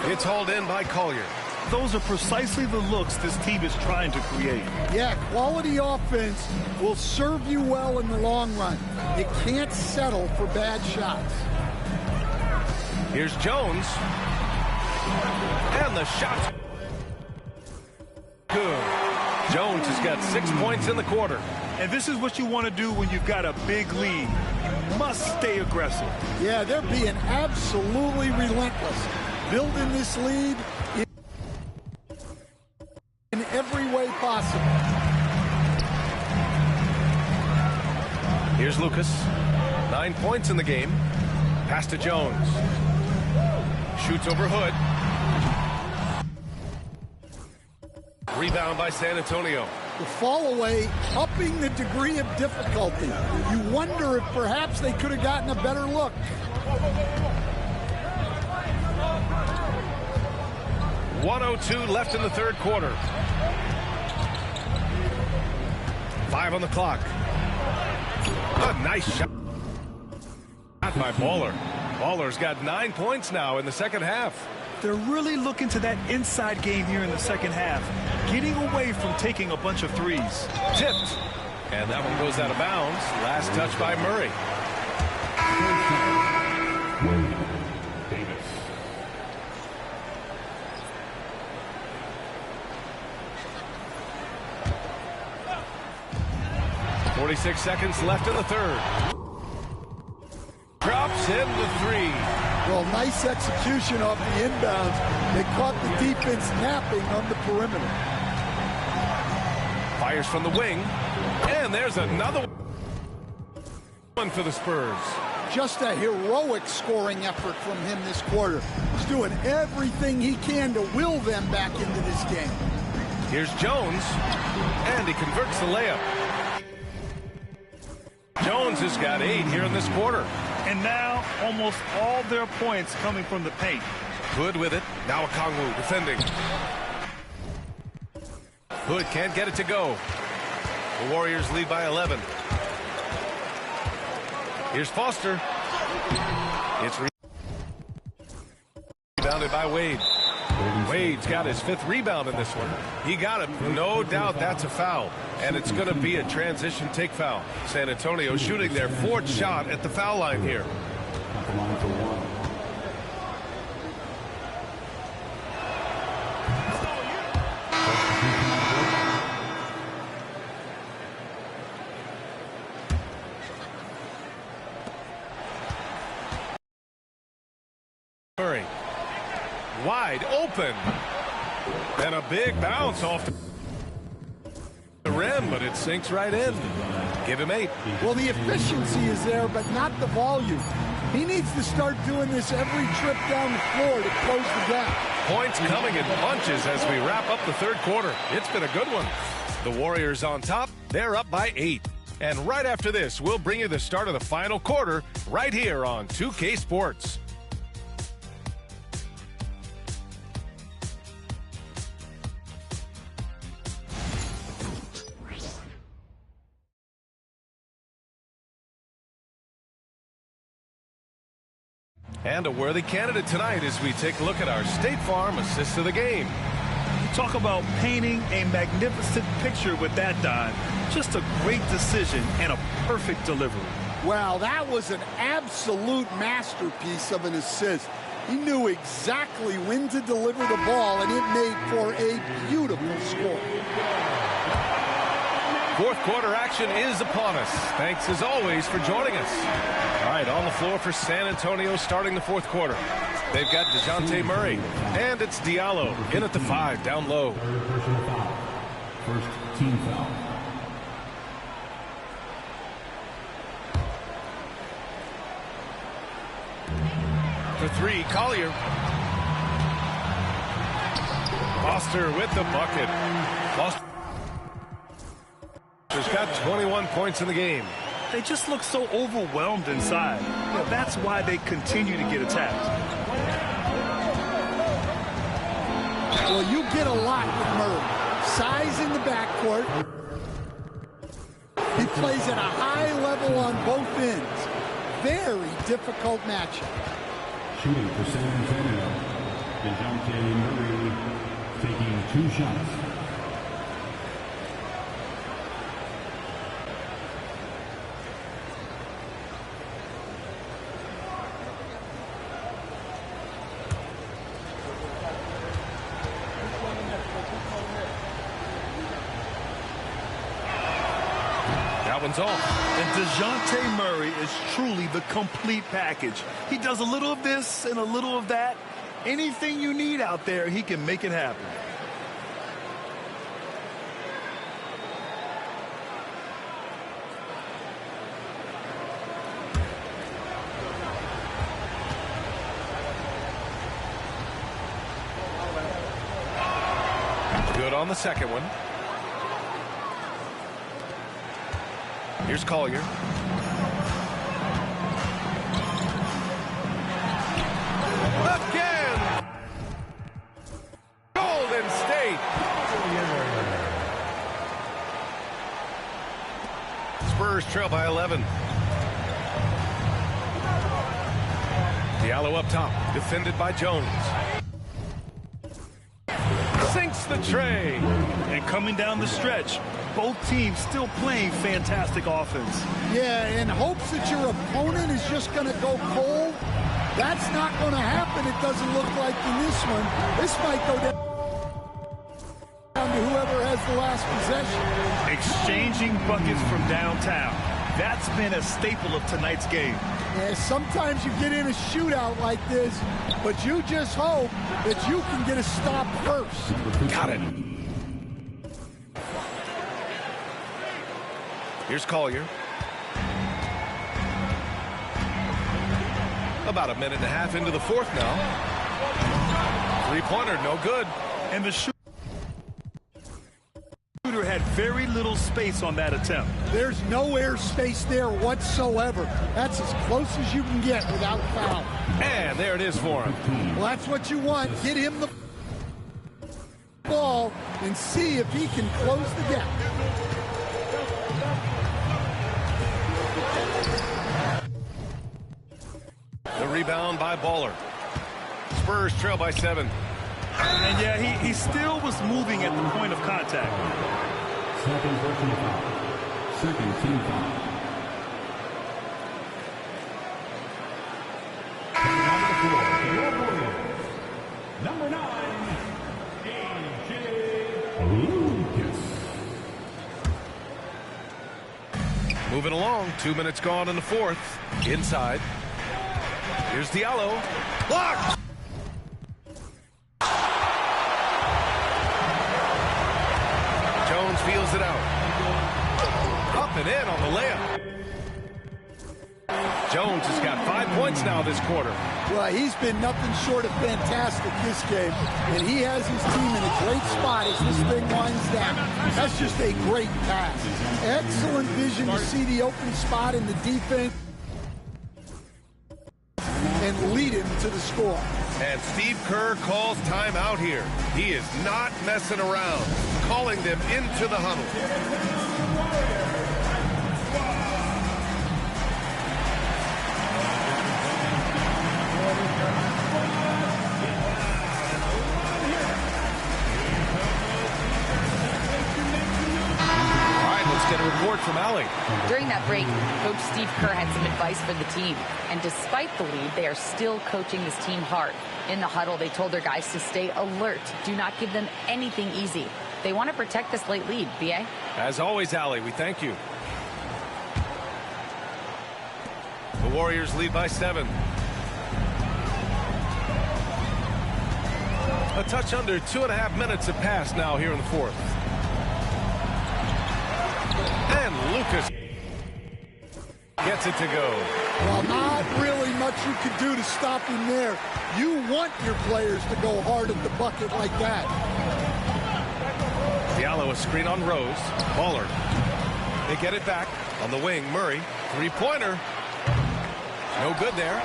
It's hauled in by Collier. Those are precisely the looks this team is trying to create. Yeah, quality offense will serve you well in the long run. You can't settle for bad shots. Here's Jones. And the shot's good. Jones has got 6 points in the quarter. And this is what you want to do when you've got a big lead. You must stay aggressive. Yeah, they're being absolutely relentless. Building this lead in every way possible. Here's Lucas. 9 points in the game. Pass to Jones. Shoots over Hood. Rebound by San Antonio. The fall away, upping the degree of difficulty. You wonder if perhaps they could have gotten a better look. .102 left in the third quarter. 5 on the clock. A nice shot by Baller. Baller's got 9 points now in the second half. They're really looking to that inside game here in the second half, getting away from taking a bunch of threes. Tipped. And that one goes out of bounds. Last touch by Murray. Wade Davis. 46 seconds left in the third. Drops in the three. Well, nice execution off the inbounds. They caught the defense napping on the perimeter. Fires from the wing. And there's another one for the Spurs. Just a heroic scoring effort from him this quarter. He's doing everything he can to will them back into this game. Here's Jones. And he converts the layup. Jones has got 8 here in this quarter. And now, almost all their points coming from the paint. Hood with it. Now Okongwu defending. Hood can't get it to go. The Warriors lead by 11. Here's Foster. It's rebounded by Wade. Wade's got his 5th rebound in this one. He got it. No doubt that's a foul. And it's going to be a transition take foul. San Antonio shooting their 4th shot at the foul line here. At the line for 1. Murray. Wide open. And a big bounce off the rim, but it sinks right in. Give him 8. Well, the efficiency is there, but not the volume. He needs to start doing this every trip down the floor to close the gap. Points coming in bunches as we wrap up the third quarter. It's been a good one. The Warriors on top. They're up by 8. And right after this, we'll bring you the start of the final quarter right here on 2K Sports. And a worthy candidate tonight as we take a look at our State Farm assist of the game. Talk about painting a magnificent picture with that dive. Just a great decision and a perfect delivery. Wow, that was an absolute masterpiece of an assist. He knew exactly when to deliver the ball, and it made for a beautiful score. Fourth quarter action is upon us. Thanks as always for joining us. All right, on the floor for San Antonio starting the fourth quarter. They've got DeJounte Murray, and it's Diallo in at the 5, down low. Third personal foul. First team foul. for three. Collier. Foster with the bucket. Foster's got 21 points in the game. They just look so overwhelmed inside. Yeah, that's why they continue to get attacked. Well, you get a lot with Murray. Size in the backcourt. He plays at a high level on both ends. Very difficult matchup. Shooting for San Antonio. DeJounte Murray taking 2 shots. That one's off. And DeJounte Murray is truly the complete package. He does a little of this and a little of that. Anything you need out there, he can make it happen. Good on the second one. Here's Collier. Again! Golden State! Spurs trail by 11. Diallo up top, defended by Jones. Sinks the tray. And coming down the stretch, both teams still playing fantastic offense. Yeah, in hopes that your opponent is just going to go cold. That's not going to happen, it doesn't look like in this one. This might go down to whoever has the last possession. Exchanging buckets from downtown. That's been a staple of tonight's game. Yeah, sometimes you get in a shootout like this, but you just hope that you can get a stop first. Got it. Here's Collier. About a minute and a half into the fourth now. Three-pointer, no good. And the shooter had very little space on that attempt. There's no air space there whatsoever. That's as close as you can get without foul. And there it is for him. Well, that's what you want. Get him the ball and see if he can close the gap. The rebound by Baller. Spurs trail by 7. And yeah, he still was moving at the point of contact. Second personal foul. Second team foul. Coming out of the floor, your Warriors. Number 9, A.J. Lucas. Moving along. 2 minutes gone in the fourth. Inside. Here's Diallo. Blocked! Jones feels it out. Up and in on the layup. Jones has got 5 points now this quarter. Well, he's been nothing short of fantastic this game, and he has his team in a great spot as this thing winds down. That's just a great pass. Excellent vision to see the open spot in the defense and lead him to the score. And Steve Kerr calls timeout here. He is not messing around, calling them into the huddle. Get a report from Allie. During that break, Coach Steve Kerr had some advice for the team. And despite the lead, they are still coaching this team hard. In the huddle, they told their guys to stay alert. Do not give them anything easy. They want to protect this late lead, B.A. As always, Allie, we thank you. The Warriors lead by 7. A touch under 2.5 minutes have passed now here in the fourth. And Lucas gets it to go. Well, not really much much you could do to stop him there. You want your players to go hard at the bucket like that. Diallo, a screen on Rose. Baller. They get it back on the wing. Murray, three-pointer. No good there.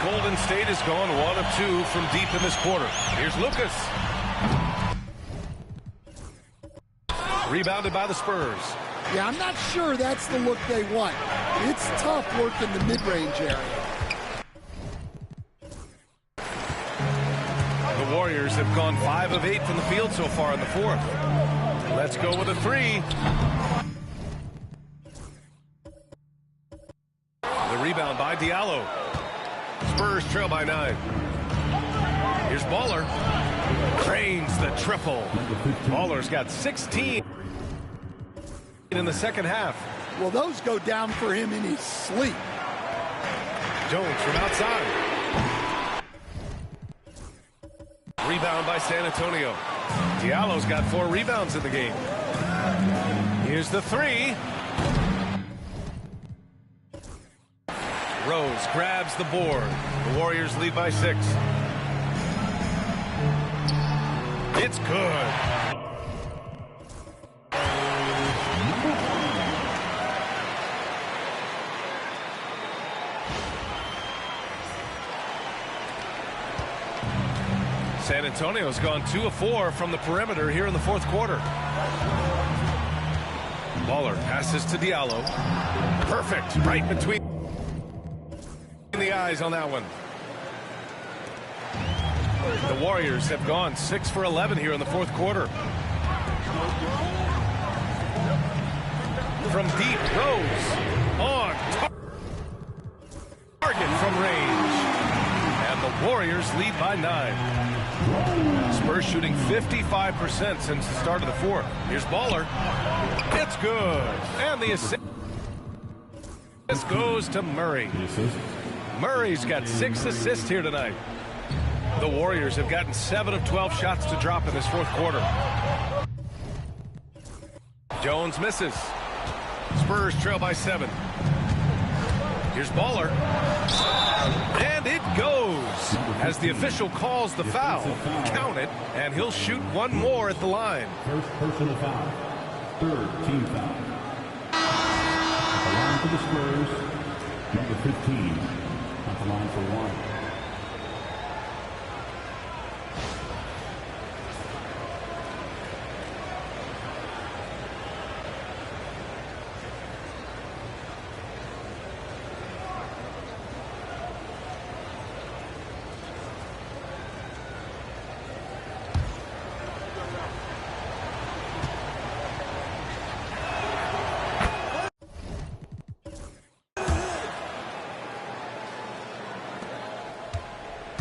Golden State is going 1 of 2 from deep in this quarter. Here's Lucas. Rebounded by the Spurs. Yeah, I'm not sure that's the look they want. It's tough working the mid-range area. The Warriors have gone 5 of 8 from the field so far in the fourth. Let's go with a three. The rebound by Diallo. Spurs trail by 9. Here's Baller. Drains the triple. Baller's got 16 in the second half. Well, those go down for him in his sleep. Jones from outside. Rebound by San Antonio. Diallo's got 4 rebounds in the game. Here's the three. Rose grabs the board. The Warriors lead by 6. It's good. San Antonio's gone 2 of 4 from the perimeter here in the fourth quarter. Baller passes to Diallo. Perfect, right between the eyes on that one. The Warriors have gone 6 for 11 here in the fourth quarter. From deep, Rose on target from range. And the Warriors lead by 9. Spurs shooting 55% since the start of the fourth. Here's Baller. It's good. And the assist goes to Murray. Murray's got 6 assists here tonight. The Warriors have gotten 7 of 12 shots to drop in this fourth quarter. Jones misses. Spurs trail by 7. Here's Baller. And it goes. As the official calls the foul, count it, and he'll shoot one more at the line. First personal foul. Third team foul. At the line for the Spurs, number 15. At the line for 1.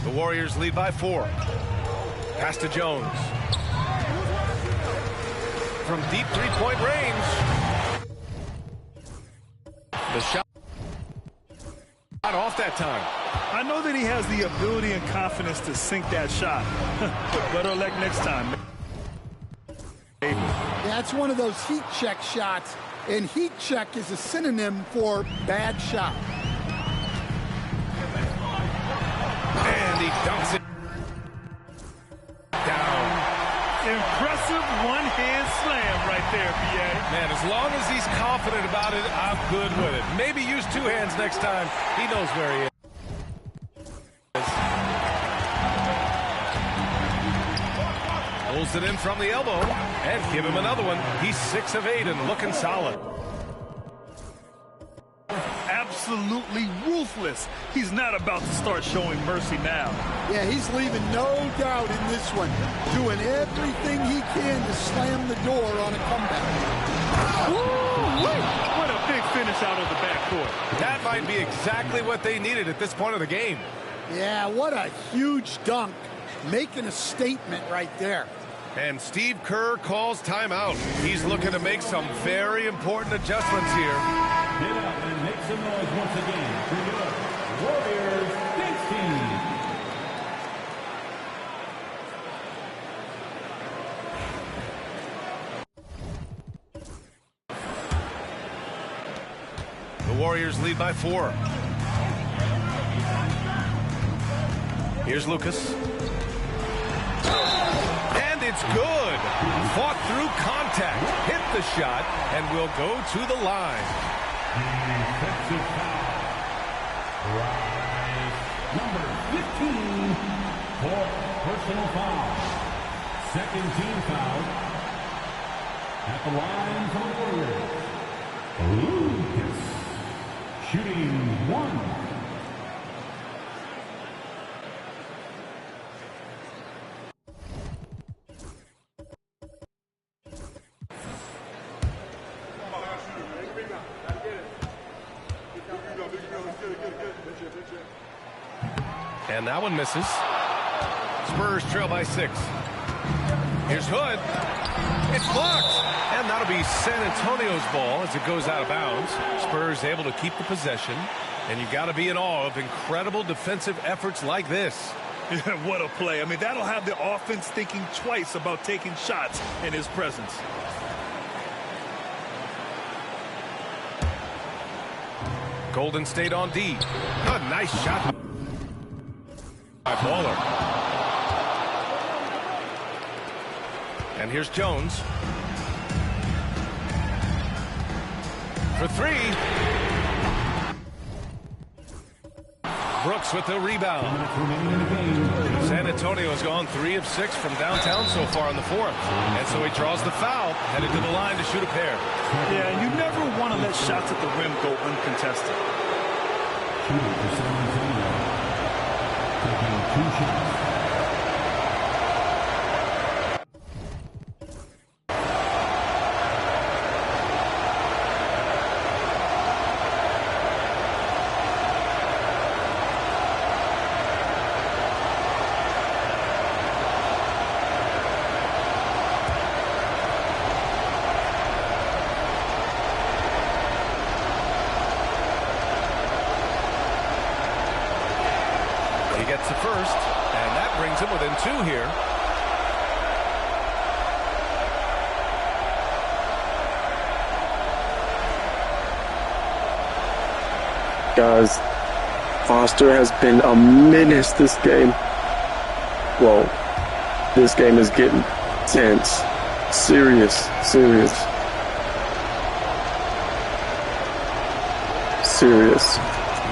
The Warriors lead by 4. Pass to Jones. From deep three-point range. The shot off that time. I know that he has the ability and confidence to sink that shot. But better luck next time. That's one of those heat check shots, and heat check is a synonym for bad shot. And he dumps it down. Impressive one-hand slam right there, B.A. Man, as long as he's confident about it, I'm good with it. Maybe use 2 hands next time. He knows where he is. Pulls it in from the elbow, and give him another one. He's 6 of 8 and looking solid. Absolutely ruthless. He's not about to start showing mercy now. Yeah, he's leaving no doubt in this one. Doing everything he can to slam the door on a comeback. Woo-wee! What a big finish out of the backcourt. That might be exactly what they needed at this point of the game. Yeah, what a huge dunk. Making a statement right there. And Steve Kerr calls timeout. He's looking to make some very important adjustments here. Get up and make some noise once again. Bring it up. Warriors, dance team. Warriors lead by 4. Here's Lucas. And it's good. Fought through contact. Hit the shot and will go to the line. Defensive foul. Bryce, number 15, for personal foul. Second team foul. At the line for the Warriors, Lucas, shooting 1. And that one misses. Spurs trail by 6. Here's Hood. It's blocked. And that'll be San Antonio's ball as it goes out of bounds. Spurs able to keep the possession. And you've got to be in awe of incredible defensive efforts like this. What a play. I mean, that'll have the offense thinking twice about taking shots in his presence. Golden State on D. A nice shot by Baller. And here's Jones. For 3. Brooks with the rebound. San Antonio has gone 3 of 6 from downtown so far in the 4th. And so he draws the foul, headed to the line to shoot a pair. Yeah, you never want to let shots at the rim go uncontested. Shooting for San Antonio. Taking 2 shots. He gets the first, and that brings him within 2 here. Guys, Foster has been a menace this game. Well, this game is getting tense. Serious.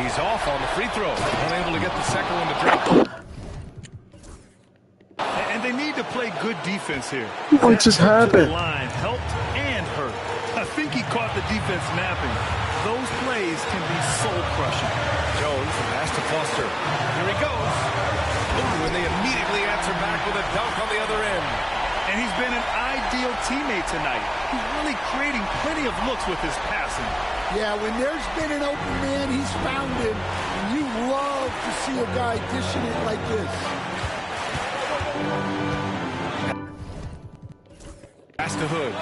He's off on the free throw. Unable to get the second one to drop. And they need to play good defense here. What just happened? The line helped and hurt. I think he caught the defense napping. Those plays can be soul-crushing. Jones pass to Foster. Here he goes. Ooh, and they immediately answer back with a dunk on the other end. And he's been an ideal teammate tonight. He's really creating plenty of looks with his passing. Yeah, when there's been an open man, he's found him. And you love to see a guy dishing it like this. Pass to Hood.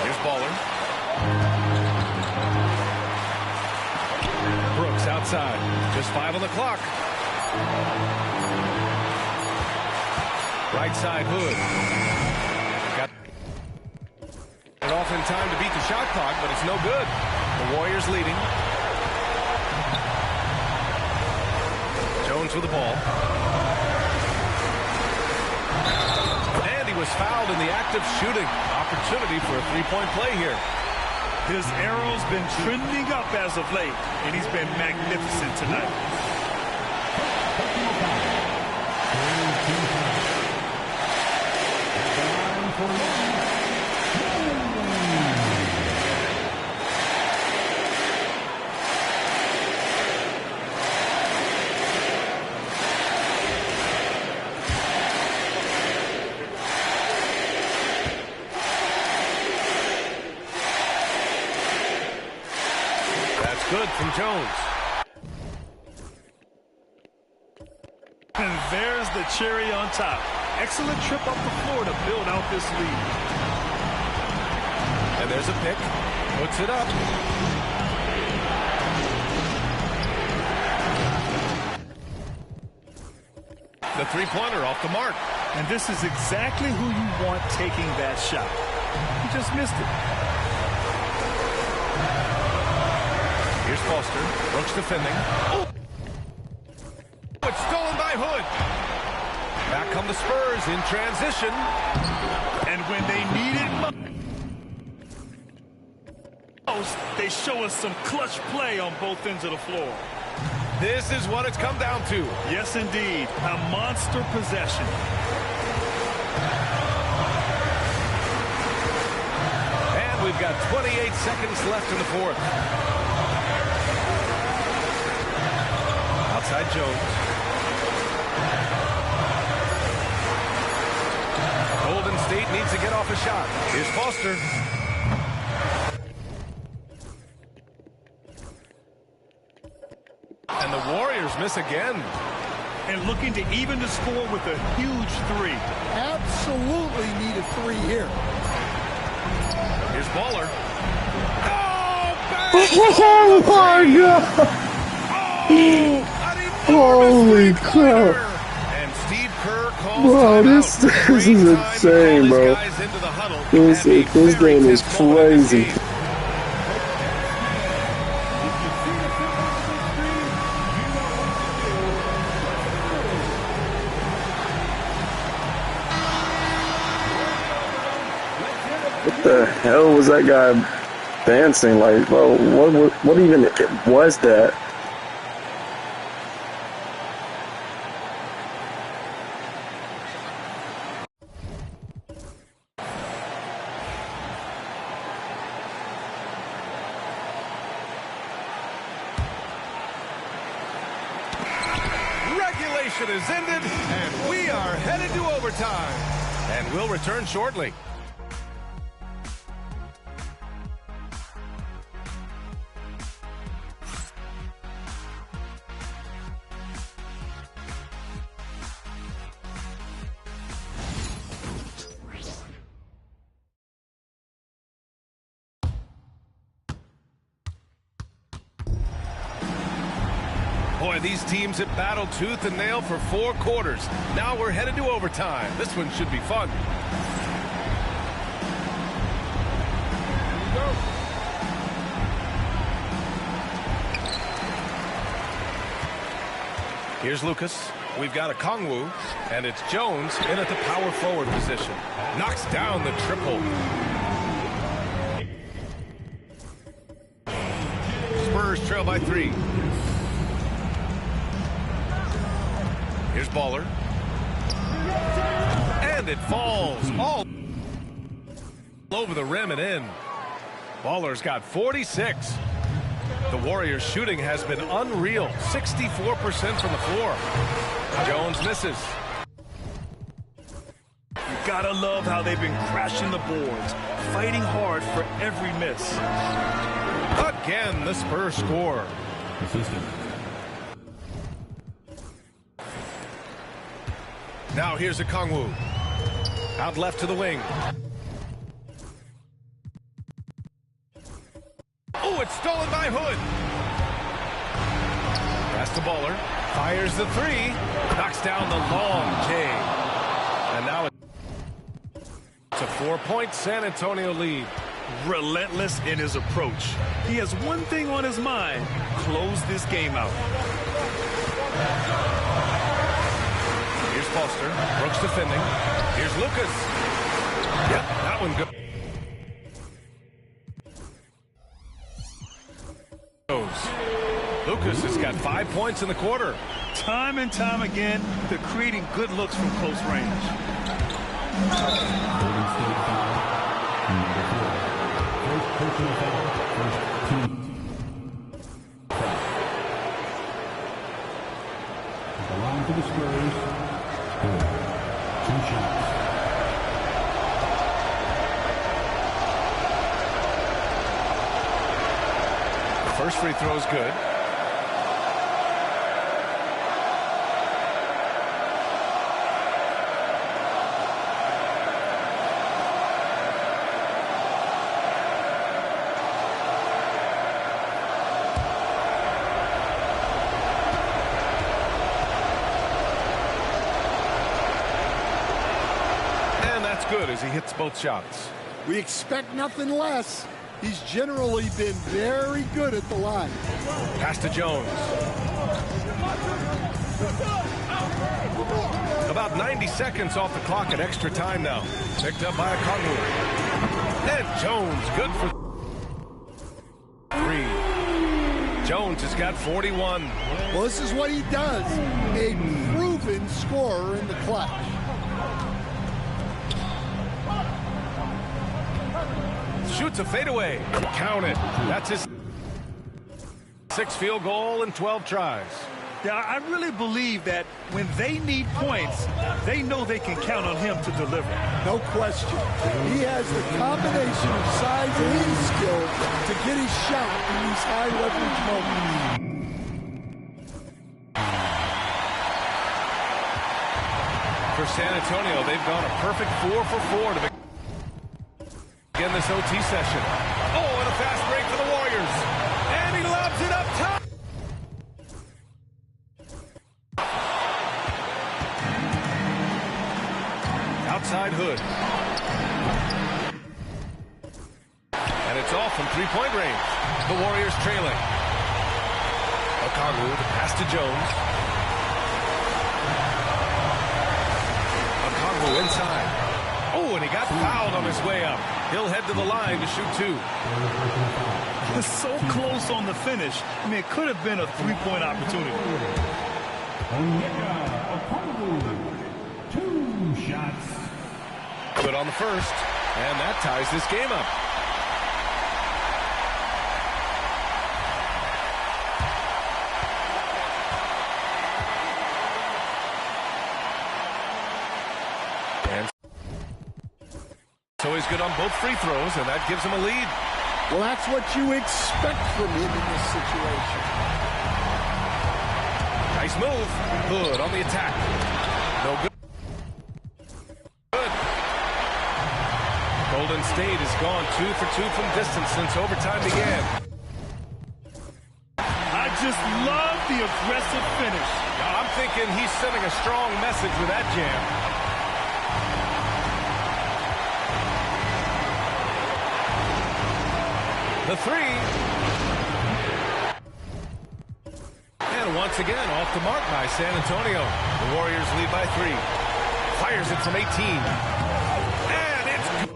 Here's Baller. Brooks outside. Just 5 on the clock. Right side, Hood. Got it off in time to beat the shot clock, but it's no good. The Warriors leading. Jones with the ball. And he was fouled in the act of shooting. Opportunity for a 3-point play here. His arrow's been trending up as of late, and he's been magnificent tonight. That's good from Jones. And there's the cherry on top. Excellent trip up the floor to build out this lead. And there's a pick. Puts it up. The 3-pointer off the mark. And this is exactly who you want taking that shot. He just missed it. Foster. Brooks defending. Oh! It's stolen by Hood. Back come the Spurs in transition. And when they need it most, they show us some clutch play on both ends of the floor. This is what it's come down to. Yes, indeed. A monster possession. And we've got 28 seconds left in the fourth. Outside Jones. Golden State needs to get off a shot. Here's Foster. And the Warriors miss again. And looking to even the score with a huge three. Absolutely need a three here. Here's Baller. Oh my God! Holy crap! And Steve Kerr calls Bro, this is insane, bro. This game is crazy. What the hell was that guy dancing like? Bro, what even was that? Regulation is ended, and we are headed to overtime. And we'll return shortly. Boy, these teams have battled tooth and nail for 4 quarters. Now we're headed to overtime. This one should be fun. Here's Lucas. We've got a Kongwu, and it's Jones in at the power forward position. Knocks down the triple. Spurs trail by 3. Here's Baller. And it falls all over the rim and in. Baller's got 46. The Warriors' shooting has been unreal. 64% from the floor. Jones misses. You gotta love how they've been crashing the boards, fighting hard for every miss. Again, the Spurs score. Now here's a Kongwu. Out left to the wing. Oh, it's stolen by Hood. Pass to Baller. Fires the 3. Knocks down the long J. And now it's a 4-point San Antonio lead. Relentless in his approach. He has one thing on his mind. Close this game out. Here's Foster. Brooks defending. Here's Lucas. Yep, that one goes. Lucas has got 5 points in the quarter. Time and time again, they're creating good looks from close range. The line for the Spurs. 2 shots. First free throw is good. Good as he hits both shots. We expect nothing less. He's generally been very good at the line. Pass to Jones. About 90 seconds off the clock at extra time now. Picked up by Okongwu. And Jones, good for 3. Jones has got 41. Well, this is what he does. A proven scorer in the clutch. Shoots a fadeaway. Count it. That's his 6th field goal in 12 tries. Yeah, I really believe that when they need points, they know they can count on him to deliver. No question. He has the combination of size and skill to get his shot in these high leverage moments. For San Antonio, they've gone a perfect 4 for 4 to begin this OT session. Oh, and a fast break for the Warriors. And he lobs it up top. Outside Hood. And it's off from three-point range. The Warriors trailing. Okongwu, the pass to Jones. Okongwu inside. Oh, and he got fouled on his way up. He'll head to the line to shoot 2. It's so close on the finish. I mean, it could have been a three-point opportunity. Okongwu, 2 shots. Good on the first, and that ties this game up. And so he's good on both free throws, and that gives him a lead. Well, that's what you expect from him in this situation. Nice move. Hood on the attack. No good. Golden State has gone 2 for 2 from distance since overtime began. I just love the aggressive finish. Now, I'm thinking he's sending a strong message with that jam. The 3. And once again, off the mark by San Antonio. The Warriors lead by 3. Fires it from 18. And it's good.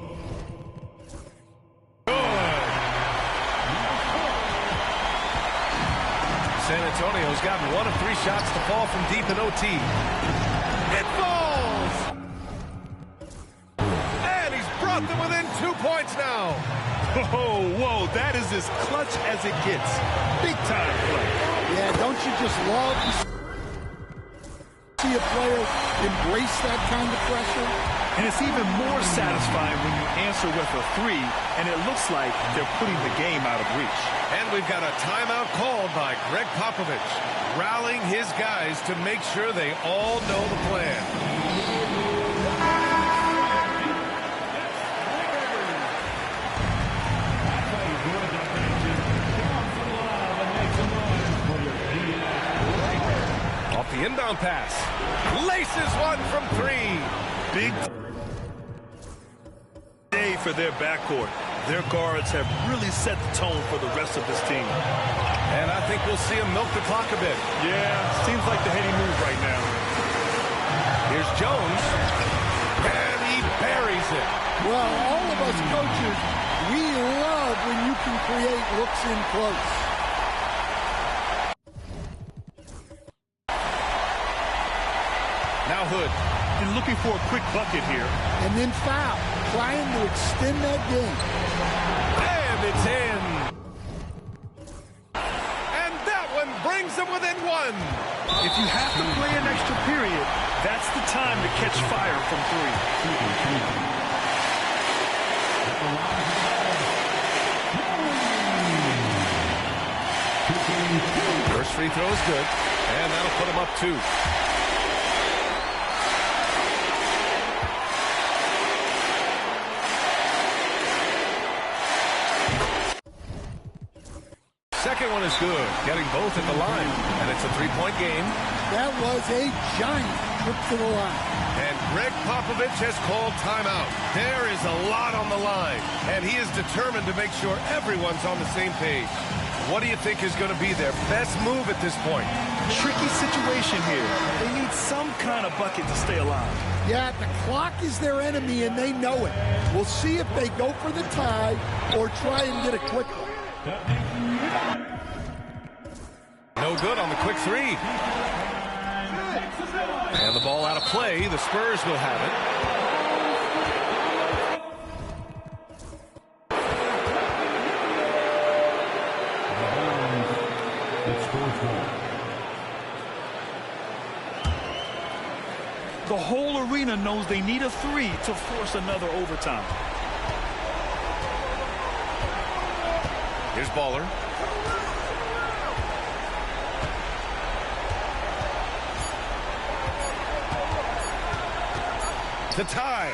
San Antonio's gotten 1 of 3 shots to fall from deep in OT. It falls! And he's brought them within 2 points now. Oh, whoa, that is as clutch as it gets. Big time play. Yeah, don't you just love to see a player embrace that kind of pressure? And it's even more satisfying when you answer with a 3, and it looks like they're putting the game out of reach. And we've got a timeout called by Greg Popovich, rallying his guys to make sure they all know the plan. Off the inbound pass. Laces one from 3. Big day for their backcourt. Their guards have really set the tone for the rest of this team. And I think we'll see him milk the clock a bit. Yeah, seems like the heady move right now. Here's Jones. And he buries it. Well, all of us coaches, we love when you can create looks in close. Now Hood. And looking for a quick bucket here. And then foul, trying to extend that game. And it's in. And that one brings them within 1. If you have to play an extra period, that's the time to catch fire from 3. First free throw is good, and that'll put him up 2. Second one is good, getting both at the line, and it's a 3-point game. That was a giant trip to the line. And Greg Popovich has called timeout. There is a lot on the line, and he is determined to make sure everyone's on the same page. What do you think is going to be their best move at this point? Tricky situation here. They need some kind of bucket to stay alive. Yeah, the clock is their enemy, and they know it. We'll see if they go for the tie or try and get a quick one. No good on the quick three. And the ball out of play. The Spurs will have it. The whole arena knows they need a three to force another overtime. Here's Baller. To tie.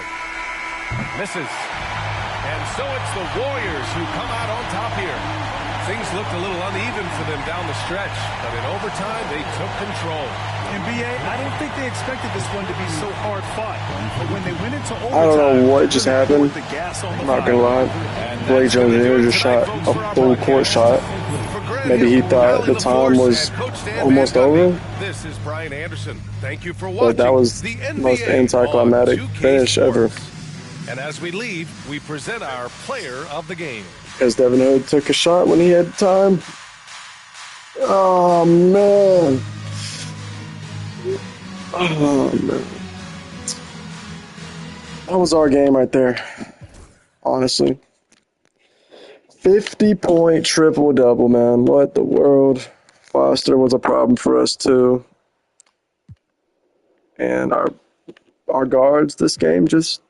Misses. And so it's the Warriors who come out on top here. Things looked a little uneven for them down the stretch, but in overtime, they took control. NBA, I don't think they expected this one to be so hard fought. But when they went into overtime, I don't know what just happened. I'm not going to lie. Blake Jones Jr. just shot a full court shot. Maybe he thought the time was almost over. This is Brian Anderson. Thank you for watching. But that was the most anticlimactic finish ever. And as we leave, we present our player of the game. As Devin Hood took a shot when he had time. Oh, man. Oh, man. That was our game right there. Honestly. 50-point triple-double, man. What the world? Foster was a problem for us, too. And our guards this game just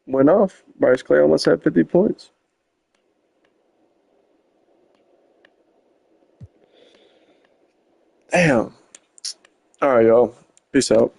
went off. Bryce Clay almost had 50 points. Damn. All right, y'all. Peace out.